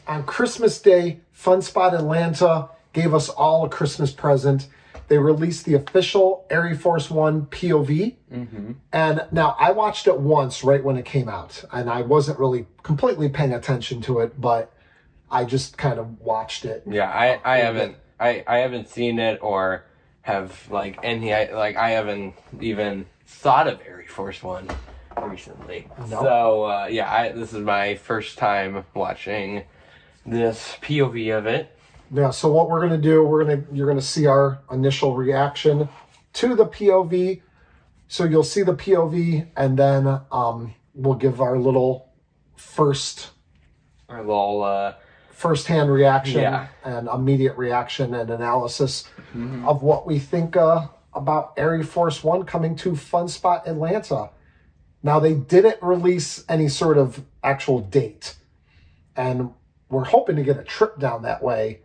on Christmas Day, Fun Spot Atlanta gave us all a Christmas present. They released the official Air Force One POV. And now I watched it once right when it came out. And I wasn't really completely paying attention to it, but I just kind of watched it. Yeah, I haven't seen it or have like I haven't even thought of Air Force One recently. No. So this is my first time watching this POV of it. Yeah, so what we're gonna do, you're gonna see our initial reaction to the POV. So you'll see the POV, and then we'll give our little first-hand reaction and immediate reaction and analysis of what we think about Air Force One coming to Fun Spot Atlanta. Now, they didn't release any sort of actual date, and we're hoping to get a trip down that way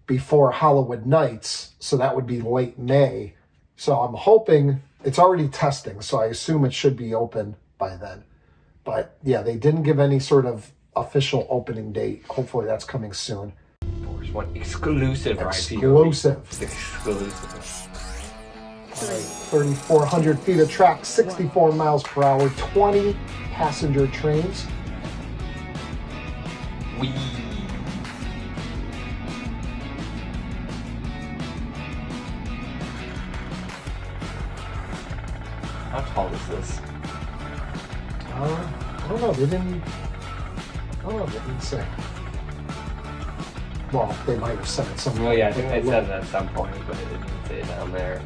before Hollywood Nights, so that would be late May. So I'm hoping it's already testing, so I assume it should be open by then. But yeah, they didn't give any sort of official opening date. Hopefully that's coming soon. Force One exclusive. Exclusive. 3,400 feet of track, 64 miles per hour, 20 passenger trains. Wee. How tall is this? I don't know. They didn't say. Well, they might have said it somewhere. Well, yeah, I think they said it at some point, but it didn't say it down there.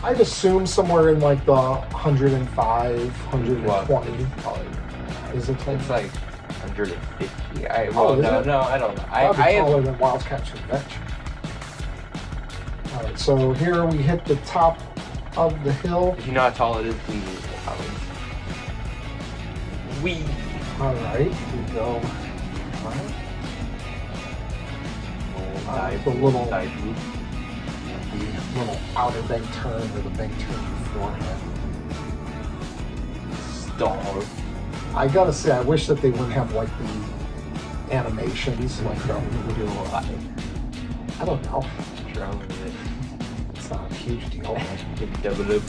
I'd assume somewhere in like the 105, 120. Is it It's like 150. I don't know. Probably taller than Wildcats Convention. All right, so here we hit the top of the hill. If you know how tall it is, please Wee. All right, we go. All right. The little outer bank turn or the bank turn beforehand. Stall. I gotta say, I wish that they wouldn't have like the animations like that. I don't know. What's wrong with it? It's not a huge deal. Double loop.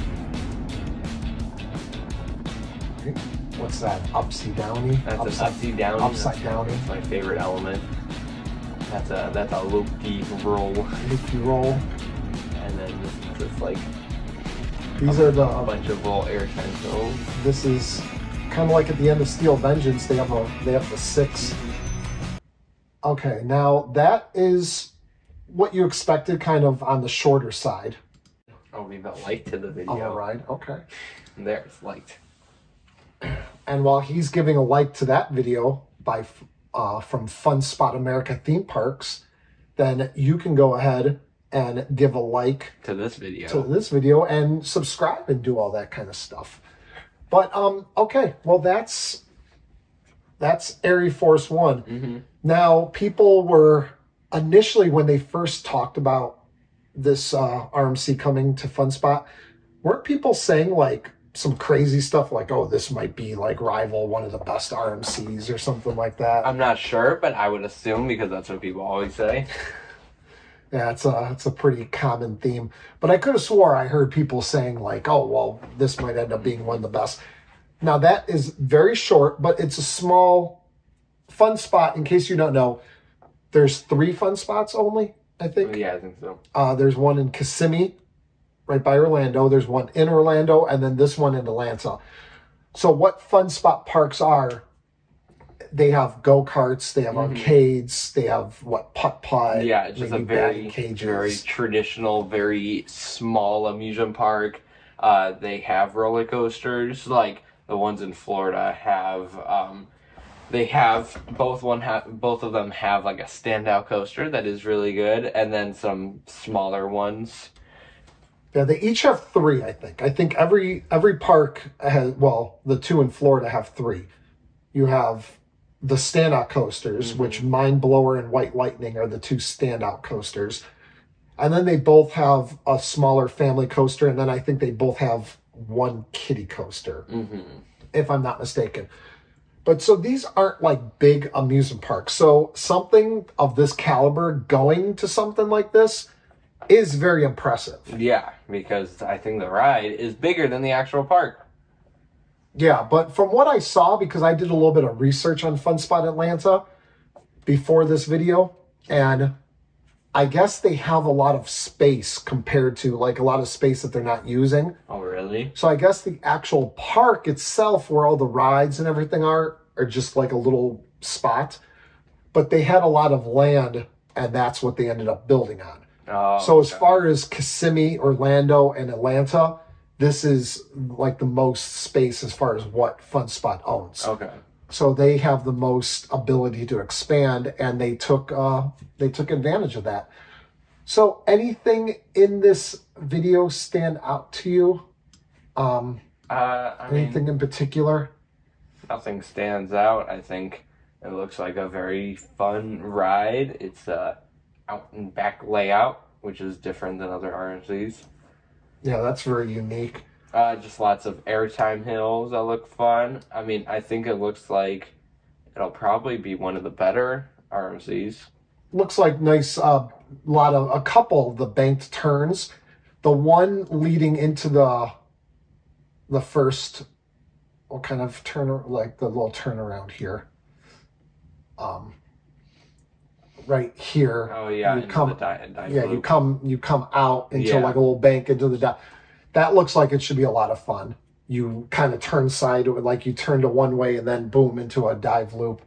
What's that? Upsy downy? That's an upsy downy. Upside downy. That's my favorite element. That's a loop-de roll. Loop-de roll. And then this is just like these are the bunch of little air tentacles. This is kind of like at the end of Steel Vengeance. They have the 6. Okay, now that is what you expected, kind of on the shorter side. I'll leave a like to the video. All right. Okay. And there, it's liked. And while he's giving a like to that video from Fun Spot America Theme Parks, then you can go ahead and give a like to this video and subscribe and do all that kind of stuff. But okay, well that's Air Force One. Now, people were initially, when they first talked about this RMC coming to Fun Spot, weren't people saying like some crazy stuff like, oh, this might be like rival one of the best RMCs or something like that? I'm not sure, but I would assume, because that's what people always say. Yeah, it's a pretty common theme. But I could have swore I heard people saying like, oh, well, this might end up being one of the best. Now, that is very short, but it's a small Fun Spot. In case you don't know, there's 3 Fun Spots only, I think. Yeah, I think so. There's one in Kissimmee, right by Orlando. There's one in Orlando, and then this one in Atlanta. So what Fun Spot parks are, they have go-karts, they have arcades, they have, putt-putt. Yeah, it's just a very traditional, very small amusement park. They have roller coasters, like the ones in Florida have, both of them have like a standout coaster that is really good, and then some smaller ones. Yeah, they each have 3, I think. I think every park has, well, the 2 in Florida have 3. You have the standout coasters, which Mind Blower and White Lightning are the 2 standout coasters. And then they both have a smaller family coaster, and then I think they both have 1 kiddie coaster, if I'm not mistaken. But so these aren't like big amusement parks. So something of this caliber going to something like this is very impressive. Yeah, because I think the ride is bigger than the actual park. Yeah, but from what I saw, because I did a little bit of research on Fun Spot Atlanta before this video, and I guess they have a lot of space compared to like a lot of space that they're not using. Oh, really? So I guess the actual park itself, where all the rides and everything are just like a little spot. But they had a lot of land, and that's what they ended up building on. Oh, so as far as Kissimmee, Orlando, and Atlanta, this is like the most space as far as what Fun Spot owns. Okay. So they have the most ability to expand, and they took advantage of that. So anything in this video stand out to you? Anything in particular? Nothing stands out. I think it looks like a very fun ride. It's a out and back layout, which is different than other RMCs. Yeah, that's very unique. Just lots of airtime hills that look fun. I mean, I think it looks like it'll probably be one of the better RMCs. Looks like nice, a couple of the banked turns. The one leading into the first, what kind of turn, like the little turnaround here. Right here. Oh yeah, you come, yeah, you come out into Yeah. like a little bank into the that looks like it should be a lot of fun. You kind of turn like you turn to one way and then boom into a dive loop.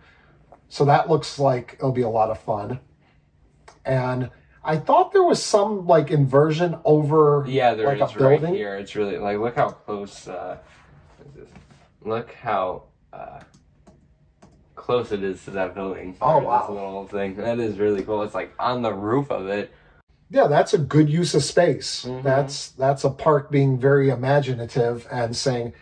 So that looks like it'll be a lot of fun. And I thought there was some like inversion over there like is a building. right here. It's really like look how close. Look how close it is to that building. Oh wow! This little thing that is really cool. It's like on the roof of it. Yeah, that's a good use of space. Mm-hmm. That's a park being very imaginative and saying,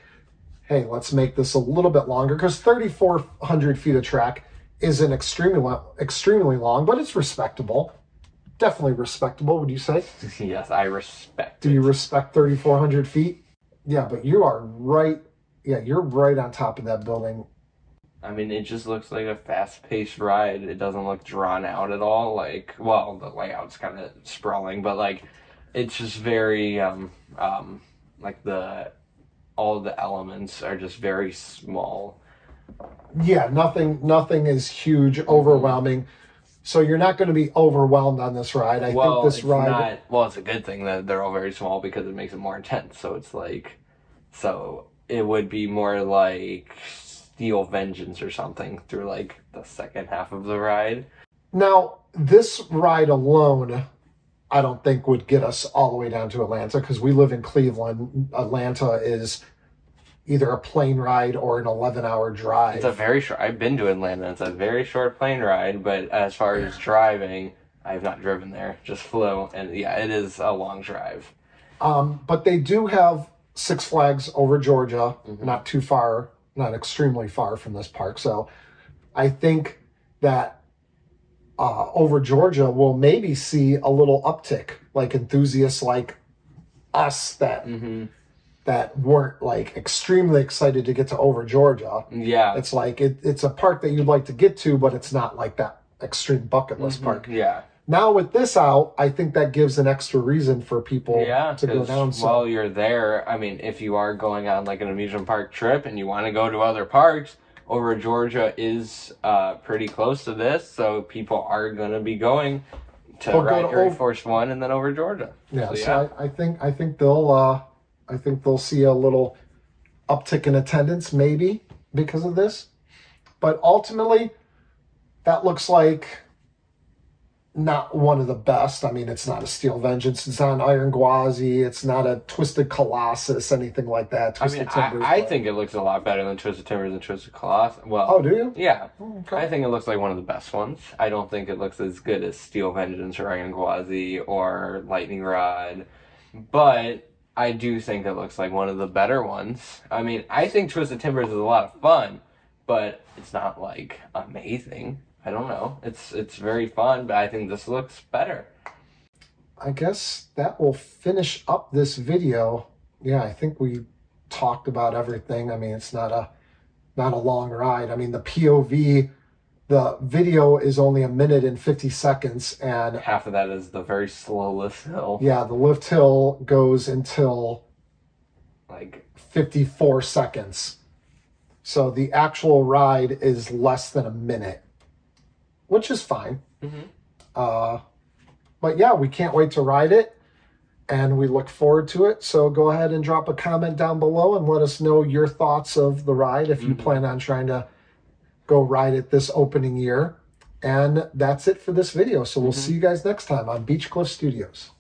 hey, let's make this a little bit longer, because 3,400 feet of track isn't extremely long, but it's respectable. Definitely respectable, would you say? Yes, I respect Do you respect 3,400 feet? Yeah, but you are right. Yeah, you're right on top of that building. I mean, it just looks like a fast-paced ride. It doesn't look drawn out at all. Like, well, the layout's kind of sprawling, but like, it's just very like all the elements are just very small. Yeah, nothing is huge, overwhelming. So you're not going to be overwhelmed on this ride. I think this ride. It's a good thing that they're all very small because it makes it more intense. So it's like, so it would be more like Steel Vengeance or something through like the second half of the ride. Now, this ride alone, I don't think would get us all the way down to Atlanta, because we live in Cleveland. Atlanta is either a plane ride or an 11-hour drive. It's a very short. I've been to Atlanta. It's a very short plane ride, but as far as driving, I have not driven there. Just flew, and yeah, it is a long drive. But they do have Six Flags Over Georgia, not too far, not extremely far from this park. So I think that Over Georgia will maybe see a little uptick, like enthusiasts like us that that weren't like extremely excited to get to Over Georgia. Yeah, it's like it's a park that you'd like to get to, but it's not like that extreme bucket list park. Yeah. Now with this out, I think that gives an extra reason for people to go down. So while you're there, I mean, if you are going on like an amusement park trip and you want to go to other parks, Over Georgia is pretty close to this, so people are going to be going to ride Air Force One and then Over Georgia. Yeah, so I think they'll see a little uptick in attendance maybe because of this, but ultimately, that looks like not one of the best. I mean, it's not a Steel Vengeance. It's not an Iron Gwazi. It's not a Twisted Colossus, anything like that. Twisted Timbers, I think it looks a lot better than Twisted Timbers and Twisted Colossus. Well, oh, do you? Yeah. Oh, okay. I think it looks like one of the best ones. I don't think it looks as good as Steel Vengeance or Iron Gwazi or Lightning Rod, but I do think it looks like one of the better ones. I mean, I think Twisted Timbers is a lot of fun, but it's not like amazing. I don't know. It's very fun, but I think this looks better. I guess that will finish up this video. Yeah, I think we talked about everything. I mean, it's not a not a long ride. I mean, the POV, the video is only 1 minute and 50 seconds, and half of that is the very slow lift hill. Yeah, the lift hill goes until like 54 seconds. So the actual ride is less than 1 minute, which is fine. But yeah, we can't wait to ride it, and we look forward to it. So go ahead and drop a comment down below and let us know your thoughts of the ride if you plan on trying to go ride it this opening year. And that's it for this video. So we'll see you guys next time on Beach Cliff Studios.